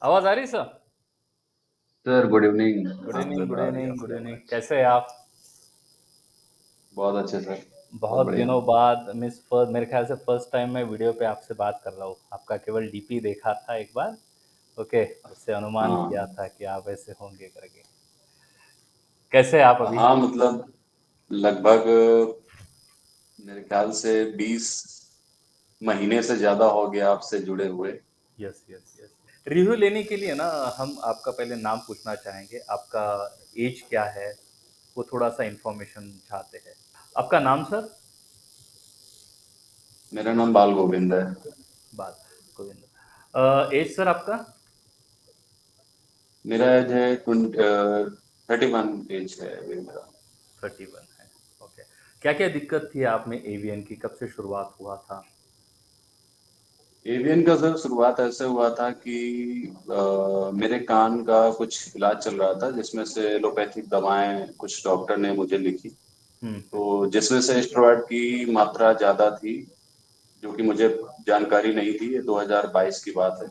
आवाज आ रही sir? Sir good evening. Good हाँ इवनिंग, सर, गुड आ रही है इवनिंग, गुड आपकी इवनिंग। आवाज। कैसे हैं आप? बहुत अच्छे सर। बहुत बहुत बढ़िया। दिनों बाद मिस फर्स्ट, मेरे ख्याल से फर्स्ट टाइम मैं वीडियो पे आपसे बात कर रहा हूँ। आपका केवल डीपी देखा था एक बार। ओके, उससे अनुमान किया हाँ था कि आप ऐसे होंगे करके। कैसे हैं आप अभी? हाँ, मतलब लगभग मेरे ख्याल से 20 महीने से ज्यादा हो गया आपसे जुड़े हुए। Yes, yes, yes. रिव्यू लेने के लिए ना, हम आपका पहले नाम पूछना चाहेंगे। आपका एज क्या है? वो थोड़ा सा इंफॉर्मेशन चाहते हैं। आपका नाम सर? मेरा नाम बाल गोविंद है। बात गोविंद। एज सर आपका? मेरा एज है 31 एज है अभी मेरा। 31 है। ओके। क्या क्या दिक्कत थी आप में एवीएन की? कब से शुरुआत हुआ था? एवियन का सर शुरुआत ऐसे हुआ था कि मेरे कान का कुछ इलाज चल रहा था, जिसमें से एलोपैथिक दवाएं कुछ डॉक्टर ने मुझे लिखी। हम्म। तो जिसमें से स्टेरॉइड की मात्रा ज्यादा थी, जो कि मुझे जानकारी नहीं थी। ये 2022 की बात है।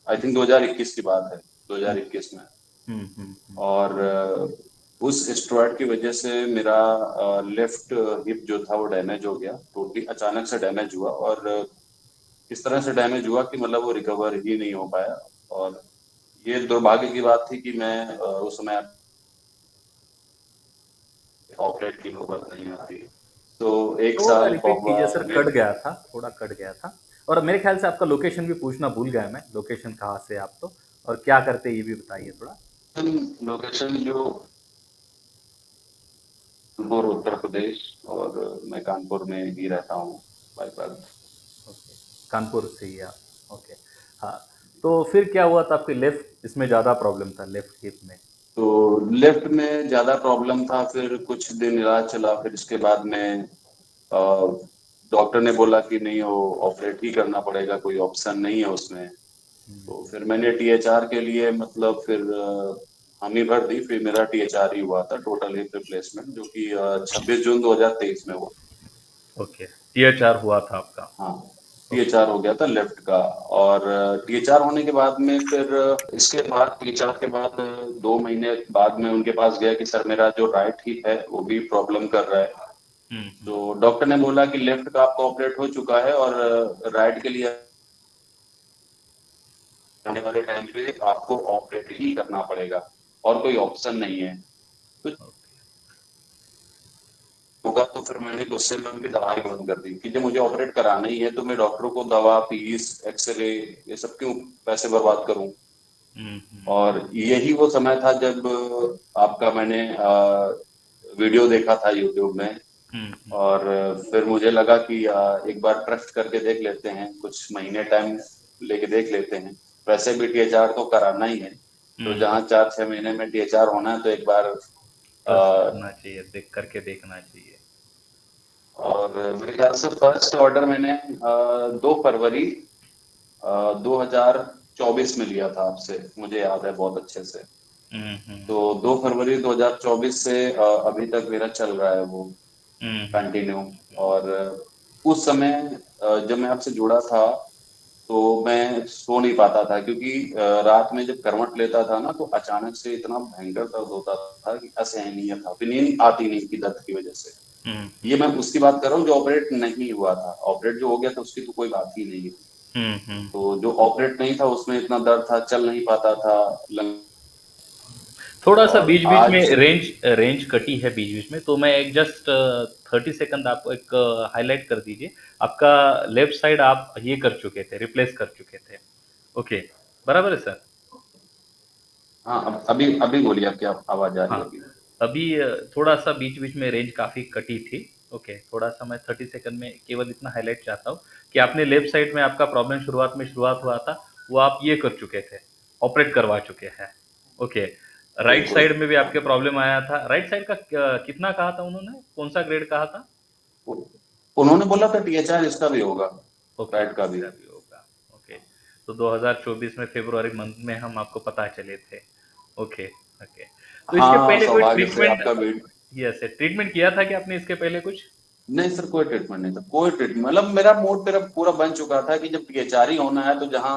आई थिंक 2021 की बात है, हम्म। 2021 में। हम्म। हम्म। और उस स्टेरॉइड की वजह से मेरा लेफ्ट हिप जो था वो डैमेज हो गया, टोटली अचानक से डैमेज हुआ। और इस तरह से डैमेज हुआ कि मतलब वो रिकवर ही नहीं हो पाया। और ये दुर्भाग्य की बात थी कि मैं उस समय ऑपरेट की नौबत नहीं आती। तो एक थोड़ा साल रिपीट कीजिए सर, कट वेट। गया था, थोड़ा कट गया था। और मेरे ख्याल से आपका लोकेशन भी पूछना भूल गया मैं। लोकेशन कहाँ से आप तो, और क्या करते हैं ये भी बताइए थोड़ा। लोकेशन जो कानपुर उत्तर प्रदेश। और मैं कानपुर में ही रहता हूँ बाईपास। ओके, कानपुर से ही आप? ओके। हाँ, तो फिर क्या हुआ था आपके लेफ्ट, इसमें ज़्यादा प्रॉब्लम था लेफ्ट हिप में? तो लेफ्ट में ज्यादा प्रॉब्लम था, फिर कुछ दिन इलाज चला, फिर इसके बाद में डॉक्टर ने बोला कि नहीं, वो ऑपरेट ही करना पड़ेगा, कोई ऑप्शन नहीं है उसमें। तो फिर मैंने टीएचआर के लिए मतलब फिर हामी भर दी। फिर मेरा टीएचआर ही हुआ था, टोटल हिप रिप्लेसमेंट, जो कि 26 जून 2023 में हुआ। ओके, टीएचआर हुआ था आपका? हाँ, ओके। टीएचआर हो गया था लेफ्ट का। और टीएचआर होने के बाद में फिर इसके बाद टीएचआर के बाद 2 महीने बाद में उनके पास गया कि सर मेरा जो राइट हिप है वो भी प्रॉब्लम कर रहा है। हम्म। तो डॉक्टर ने बोला कि लेफ्ट का आपका ऑपरेट हो चुका है, और राइट के लिए आने वाले टाइम पे आपको ऑपरेट ही करना पड़ेगा, और कोई ऑप्शन नहीं है। तो ओके। होगा तो फिर मैंने गुस्से में उनकी दवाई बंद कर दी कि जब मुझे ऑपरेट कराना ही है तो मैं डॉक्टरों को दवा, फीस, एक्सरे, ये सब क्यों पैसे बर्बाद करूं। हम्म। और यही वो समय था जब आपका मैंने वीडियो देखा था यूट्यूब में। हम्म। और फिर मुझे लगा कि एक बार ट्रस्ट करके देख लेते हैं, कुछ महीने टाइम लेके देख लेते हैं। वैसे भी टीएचआर तो कराना ही है। तो हम्म। जहाँ 4-6 महीने में टीएचआर होना है तो एक बार ट्रस्ट अ, करना चाहिए, देख करके देखना चाहिए। और मेरे ख्याल से फर्स्ट ऑर्डर मैंने 2 फरवरी 2024 में लिया था आपसे, मुझे याद है बहुत अच्छे से। हम्म। तो 2 फरवरी 2024 से अभी तक मेरा चल रहा है वो हम्म। कंटिन्यू। और उस समय जब मैं आपसे जुड़ा था तो मैं सो नहीं पाता था, क्योंकि रात में जब करवट लेता था ना तो अचानक से इतना भयंकर दर्द होता था कि असहनीय था, फिर नींद आती नहीं थी दर्द की वजह से। ये मैं उसकी बात कर रहा हूँ जो ऑपरेट नहीं हुआ था। ऑपरेट जो हो गया था उसकी तो कोई बात ही नहीं है। हम्म। तो जो ऑपरेट नहीं था उसमें इतना दर्द था, चल नहीं पाता था। लंग थोड़ा सा और बीच बीच में आज रेंज रेंज कटी है बीच बीच में, तो मैं एक जस्ट 30 सेकंड आपको एक हाईलाइट कर दीजिए। आपका लेफ्ट साइड आप ये कर चुके थे, रिप्लेस कर चुके थे। ओके, बराबर है सर? हाँ, अभी अभी बोलिए, आपकी आवाज आ रही है हाँ, अभी। अभी थोड़ा सा बीच बीच में रेंज काफ़ी कटी थी। ओके, थोड़ा सा मैं 30 सेकंड में केवल इतना हाईलाइट चाहता हूँ कि आपने लेफ्ट साइड में आपका प्रॉब्लम शुरुआत में शुरुआत हुआ था, वो आप ये कर चुके थे, ऑपरेट करवा चुके हैं। ओके। राइट बिल्कुल। साइड में भी हाँ, आपके प्रॉब्लम आया था। राइट साइड का कितना कहा था उन्होंने, कौन सा ग्रेड कहा था? उ- उन्होंने बोला था टीएचआर इसका भी होगा, ओके, राइट का भी। इसका भी होगा। ओके, तो 2024 में फरवरी मंथ में हम आपको पता चले थे। ओके। ओके, तो इसके हाँ, पहले कोई सौभाग्य से ट्रीटमेंट? आपका वेट। यस, ट्रीटमेंट किया था कि आपने इसके पहले कुछ? नहीं सर, कोई ट्रीटमेंट नहीं था, कोई ट्रीटमेंट। मतलब मेरा मूड पूरा पूरा बन चुका था कि जब टीएचआर ही होना है तो जहाँ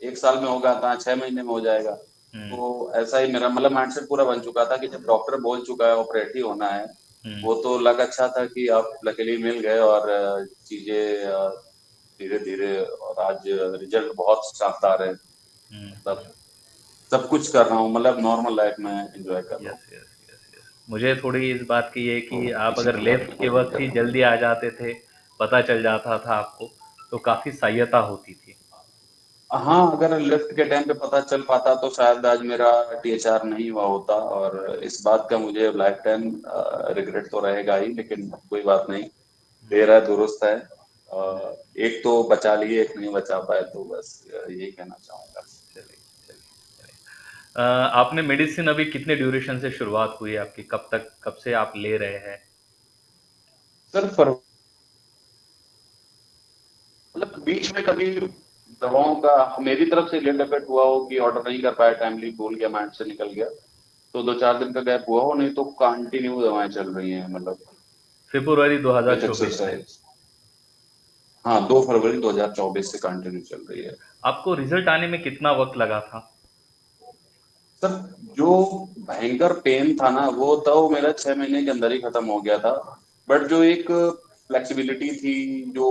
1 साल में होगा, कहाँ 6 महीने में हो जाएगा। हुँ, तो ऐसा ही मेरा मतलब माइंडसेट पूरा बन चुका था कि जब डॉक्टर बोल चुका है ऑपरेट ही होना है, हुँ, वो तो लक अच्छा था कि आप लकीली मिल गए और चीज़ें धीरे-धीरे और आज रिजल्ट बहुत शानदार है। हुँ, मतलब हुँ। सब कुछ कर रहा हूँ, मतलब नॉर्मल लाइफ में एन्जॉय कर रहा हूँ। Yes, yes, yes, yes. मुझे थोड़ी इस बात की है तो कि आप इसी अगर प्रकार की लेफ्ट के कोई वक़्त ही दिक्कत नहीं जल्दी है। आ जाते थे, पता चल जाता था आपको, तो काफ़ी सहायता होती थी। हाँ, अगर लिफ्ट के टाइम पे पता चल पाता तो शायद आज मेरा टीएचआर नहीं हुआ होता और इस बात का मुझे लाइफ टाइम रिग्रेट तो रहेगा ही, लेकिन कोई बात नहीं। हुँ, देर है दुरुस्त है। हुँ। एक तो बचा लिए, एक नहीं बचा पाए, तो बस यही कहना चाहूँगा। चलिए, चलिए, चलिए। आपने मेडिसिन अभी कितने ड्यूरेशन से शुरुआत हुई है आपकी? कब से आप ले रहे हैं? सर मतलब बीच में कभी दवाओं का मेरी तरफ से लेट इफेक्ट हुआ हो कि ऑर्डर नहीं कर पाया, टाइमली भूल गया, माइंड से निकल गया, तो 2-4 दिन का गैप हुआ हो, नहीं तो कंटिन्यू दवाएं चल रही हैं, मतलब फ़रवरी विथ 2024 से। एक्सरसाइज। हाँ, 2 फरवरी 2024 से कंटिन्यू चल रही है। आपको रिज़ल्ट आने में कितना वक़्त लगा था? सर जो भयंकर पेन था ना, वो तो मेरा 6 महीने के अंदर ही खत्म हो गया था। बट जो एक फ्लेक्सिबिलिटी थी, जो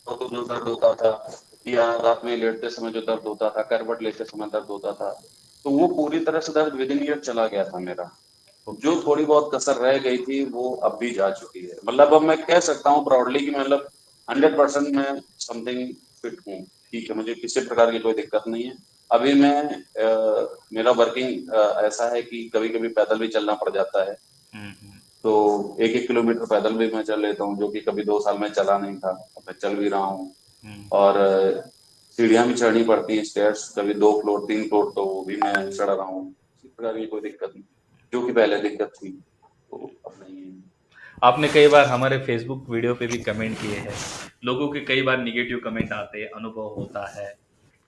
तो जो दर्द होता था या रात में लेटते समय जो दर्द होता था, करवट लेते समय दर्द होता था, तो वो पूरी तरह से दर्द विद इन ईयर चला गया था मेरा। ओके। जो थोड़ी बहुत कसर रह गई थी वो अब भी जा चुकी है, मतलब अब मैं कह सकता हूँ प्राउडली कि मतलब 100% मैं समथिंग फिट हूँ। ठीक है, मुझे किसी प्रकार की कोई दिक्कत नहीं है। अभी मैं मेरा वर्किंग ऐसा है कि कभी कभी पैदल भी चलना पड़ जाता है, हुँ, हुँ, तो 1-1 किलोमीटर पैदल भी मैं चल लेता हूँ, जो कि कभी 2 साल में चला नहीं था, अब मैं चल भी रहा हूँ। हुँ। और सीढ़ियाँ भी चढ़नी पड़ती हैं, स्टेयर्स कभी 2 फ्लोर 3 फ्लोर, तो वो भी मैं चढ़ रहा हूँ। किसी प्रकार की कोई दिक्कत नहीं, जो कि पहले दिक्कत थी तो अब नहीं है। आपने कई बार हमारे फ़ेसबुक वीडियो पे भी कमेंट किए हैं। लोगों के कई बार नेगेटिव कमेंट आते हैं, अनुभव होता है,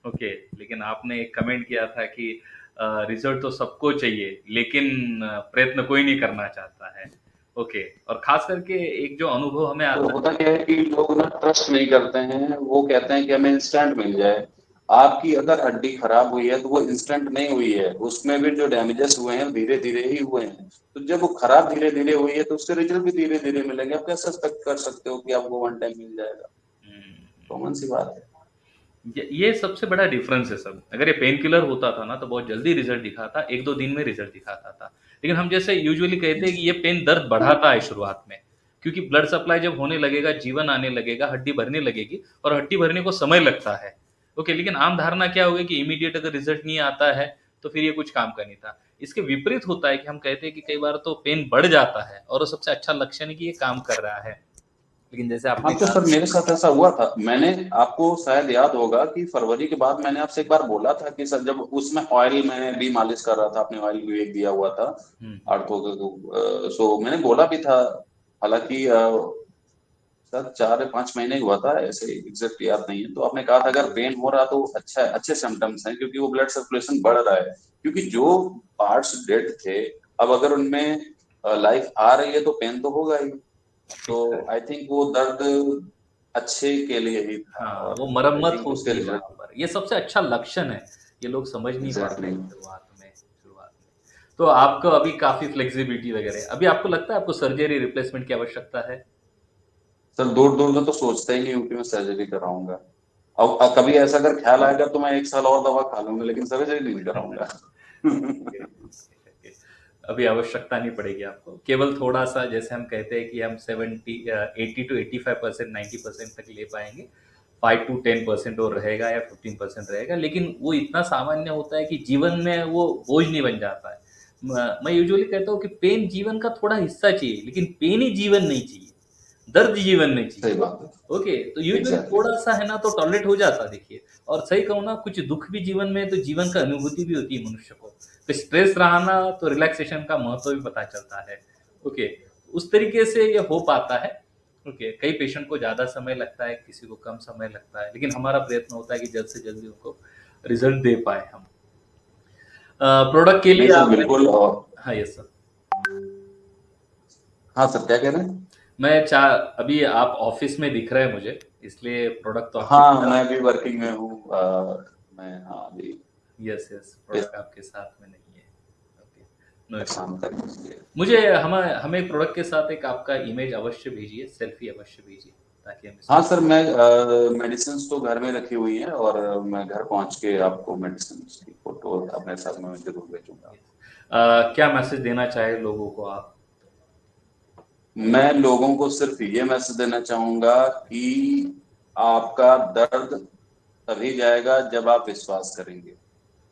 ओके। लेकिन आपने एक कमेंट किया था कि रिज़ल्ट तो सबको चाहिए, लेकिन प्रयत्न कोई नहीं करना चाहता है, ओके। और ख़ास करके एक जो अनुभव हमें तो आता होता क्या है कि लोग ना ट्रस्ट नहीं करते हैं, वो कहते हैं कि हमें इंस्टेंट मिल जाए। आपकी अगर हड्डी खराब हुई है तो वो इंस्टेंट नहीं हुई है, उसमें भी जो डैमेजेस हुए हैं धीरे धीरे ही हुए हैं। तो जब वो खराब धीरे धीरे हुई है तो उसके रिजल्ट भी धीरे धीरे मिलेंगे। आप कैसे एक्सपेक्ट कर सकते हो कि आपको वन टाइम मिल जाएगा? है। कॉमन सी बात है। ये सबसे बड़ा डिफरेंस है सब। अगर ये पेन किलर होता था ना तो बहुत जल्दी रिजल्ट दिखाता, 1-2 दिन में रिजल्ट दिखाता था। लेकिन हम जैसे यूजुअली कहते हैं कि ये पेन दर्द बढ़ाता है शुरुआत में, क्योंकि ब्लड सप्लाई जब होने लगेगा, जीवन आने लगेगा, हड्डी भरने लगेगी और हड्डी भरने को समय लगता है। ओके, लेकिन आम धारणा क्या हो गई कि इमीडिएट अगर रिजल्ट नहीं आता है, तो फिर ये कुछ काम का नहीं था। इसके विपरीत होता है कि हम कहते हैं कि कई बार तो पेन बढ़ जाता है और वो सबसे अच्छा लक्षण है कि ये काम कर रहा है। लेकिन जैसे हाँ, आपने तो कहा। सर मेरे साथ ऐसा हुआ था। मैंने आपको शायद याद होगा कि फरवरी के बाद मैंने आपसे एक बार बोला था कि सर जब उसमें ऑयल में भी मालिश कर रहा था, आपने ऑयल भी एक दिया हुआ था हुँ, हुँ। आर्थो का, सो मैंने बोला भी था। हालांकि सर 4 या 5 महीने हुआ था, ऐसे एग्जैक्ट याद नहीं है। तो आपने कहा था अगर पेन हो रहा तो अच्छा है, अच्छे सिम्टम्स हैं, क्योंकि वो ब्लड सर्कुलेशन बढ़ रहा है। क्योंकि जो पार्ट्स डेड थे, अब अगर उनमें लाइफ आ रही है तो पेन तो होगा ही। तो आई थिंक वो दर्द अच्छे के लिए ही था हाँ, और वो आई मरम्मत थिंक उसके होती है वहाँ रिजल्ट। पर। ये सबसे अच्छा लक्षण है। ये लोग समझ नहीं पाते एग्जैक्टली। हैं शुरुआत में। तो आपको अभी काफ़ी फ्लेक्सिबिलिटी वगैरह है। अभी आपको लगता है आपको सर्जरी रिप्लेसमेंट की आवश्यकता है? सर दूर दूर में तो सोचता ही नहीं हूँ कि मैं सर्जरी कराऊंगा। अब कभी ऐसा अगर ख्याल आएगा तो मैं 1 साल और दवा खा लूंगा, लेकिन सर्जरी नहीं कराऊंगा। Okay, okay. अभी आवश्यकता नहीं पड़ेगी आपको। केवल थोड़ा-सा जैसे हम कहते हैं कि हम 80 टू 85% 90% तक ले पाएँगे। 5 टू 10% वो रहेगा या 15% रहेगा, लेकिन वो इतना सामान्य होता है कि जीवन में वो बोझ नहीं बन जाता है। मैं यूजुअली कहता हूँ कि पेन जीवन का थोड़ा हिस्सा चाहिए, लेकिन पेन ही जीवन नहीं चाहिए, दर्द जीवन नहीं चाहिए। सही बात है। ओके, तो यूजुअली एग्जैक्टली। थोड़ा-सा है ना तो टॉलरेट हो जाता है देखिए। और सही कहूँ ना, कुछ दुःख भी जीवन में है तो जीवन का अनुभूति भी होती है मनुष्य को। तो स्ट्रेस रहा ना तो रिलैक्सेशन का महत्व भी पता चलता है। ओके, उस तरीके से ये हो पाता है। ओके, कई पेशेंट को ज़्यादा समय लगता है, किसी को कम समय लगता है, लेकिन हमारा प्रयत्न होता है कि जल्द से जल्द उनको रिज़ल्ट दे पाएँ हम। प्रोडक्ट के नहीं लिए सर आपने। बिल्कुल। और हाँ, यस सर। हाँ सर, क्या कह रहे हैं? मैं चाह अभी आप ऑफिस में दिख रहे हैं मुझे, इसलिए प्रोडक्ट तो आपके हाँ, साथ। मैं भी वर्किंग में हूँ। मैं हाँ अभी यस यस, इस प्रोडक्ट आपके साथ में नहीं है। Okay, no issue. शाम तक इसलिए। मुझे हमें हमें प्रोडक्ट के साथ एक आपका इमेज अवश्य भेजिए, सेल्फी अवश्य भेजिए, ताकि हम हाँ इसको। सर, मैं मेडिसिन तो घर में रखी हुई हैं और मैं घर पहुंच के आपको मेडिसिन की फोटो अपने साथ में जरूर भेजूंगा। क्या मैसेज देना चाहे लोगों को आप? मैं लोगों को सिर्फ ये मैसेज देना चाहूंगा कि आपका दर्द तभी जाएगा जब आप विश्वास करेंगे।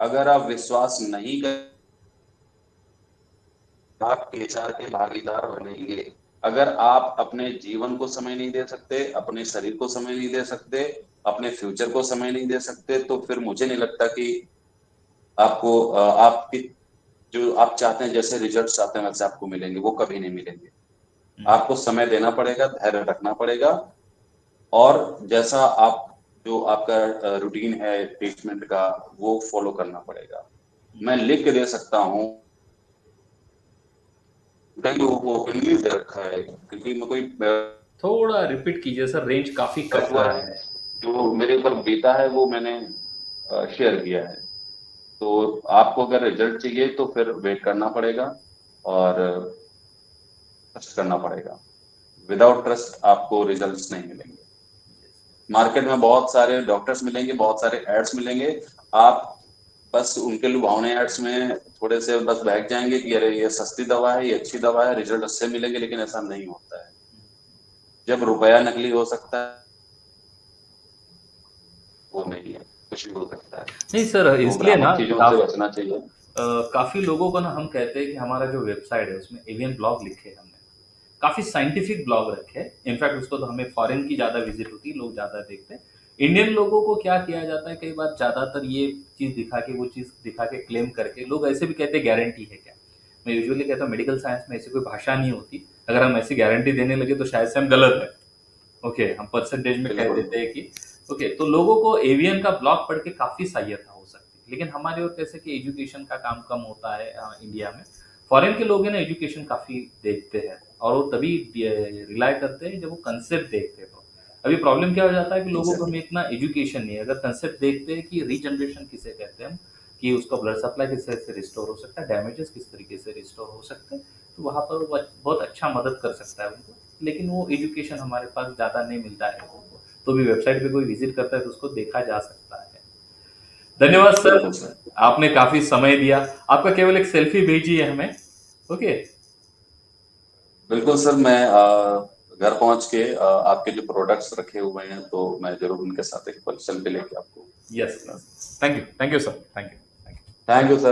अगर आप विश्वास नहीं करें, आप केचर के भागीदार बनेंगे। अगर आप अपने जीवन को समय नहीं दे सकते, अपने शरीर को समय नहीं दे सकते, अपने फ्यूचर को समय नहीं दे सकते, तो फिर मुझे नहीं लगता कि आपको आपकी जो आप चाहते हैं, जैसे रिजल्ट चाहते हैं वैसे आपको मिलेंगे, वो कभी नहीं मिलेंगे। आपको समय देना पड़ेगा, धैर्य रखना पड़ेगा, और जैसा आप जो आपका रूटीन है ट्रीटमेंट का, वो फॉलो करना पड़ेगा। मैं लिख के दे सकता हूँ, कहीं वो ओपनली दे रखा है, क्योंकि मैं कोई थोड़ा रिपीट कीजिए सर, रेंज काफी कट हुआ रहा है है। जो मेरे ऊपर बीता है, वो मैंने शेयर किया है। तो आपको अगर रिजल्ट चाहिए तो फिर वेट करना पड़ेगा और ट्रस्ट करना पड़ेगा। विदाउट ट्रस्ट आपको रिजल्ट्स नहीं मिलेंगे। मार्केट में बहुत सारे डॉक्टर्स मिलेंगे, बहुत सारे एड्स मिलेंगे। आप बस उनके लुभावने एड्स में थोड़े से बस बहक जाएंगे कि अरे ये सस्ती दवा है, ये अच्छी दवा है, रिजल्ट उससे मिलेंगे, लेकिन ऐसा नहीं होता है। जब रुपया नकली हो सकता है, वो नहीं है, कुछ भी हो सकता है। नहीं सर, तो इसलिए ना भ्रामक चीजों से बचना चाहिए। काफी लोगों को ना हम कहते हैं कि हमारा जो वेबसाइट है उसमें एवियन ब्लॉग लिखे हैं हमने, काफी साइंटिफिक ब्लॉग रखे हैं। इनफैक्ट उसको तो हमें फॉरेन की ज्यादा विजिट होती है, लोग ज्यादा देखते हैं। इंडियन लोगों को क्या किया जाता है, कई बार ज्यादातर ये चीज दिखा के, वो चीज दिखा के क्लेम करके लोग ऐसे भी कहते हैं गारंटी है क्या। मैं यूजुअली कहता हूँ मेडिकल साइंस में ऐसी कोई भाषा नहीं होती। अगर हम ऐसी गारंटी देने लगे तो शायद से हम गलत है। ओके, हम परसेंटेज में कह बिल्कुल। देते हैं कि ओके, तो लोगों को एवीएन का ब्लॉग पढ़ के काफी सहायता हो सकती है। लेकिन हमारे और कैसे कि एजुकेशन का काम कम होता है इंडिया में। फॉरेन के लोग हैं ना, एजुकेशन काफी देखते हैं, और वो तभी रिलाय करते हैं जब वो कंसेप्ट देखते हैं। तो अभी प्रॉब्लम क्या हो जाता है कि लोगों को एग्जैक्टली। हमें इतना एजुकेशन नहीं है। अगर कंसेप्ट देखते हैं कि रीजनरेशन किसे कहते हैं हम, कि उसका ब्लड सप्लाई किस तरह से रिस्टोर हो सकता है, डैमेजेस किस तरीके से रिस्टोर हो सकते हैं, तो वहाँ पर वो बहुत अच्छा मदद कर सकता है उनको। लेकिन वो एजुकेशन हमारे पास ज़्यादा नहीं मिलता है लोगों को। तो भी वेबसाइट पे कोई विजिट करता है तो उसको देखा जा सकता है। धन्यवाद सर, बिल्कुल सर। आपने काफ़ी समय दिया। आपका केवल एक सेल्फी भेजिए हमें। ओके। बिल्कुल सर, मैं घर पहुंच के आपके जो प्रोडक्ट्स रखे हुए हैं, तो मैं जरूर उनके साथ एक पल सेल्फी लेके आपको यस भेजूंगा। Yes, thank you sir, thank you. Thank you sir.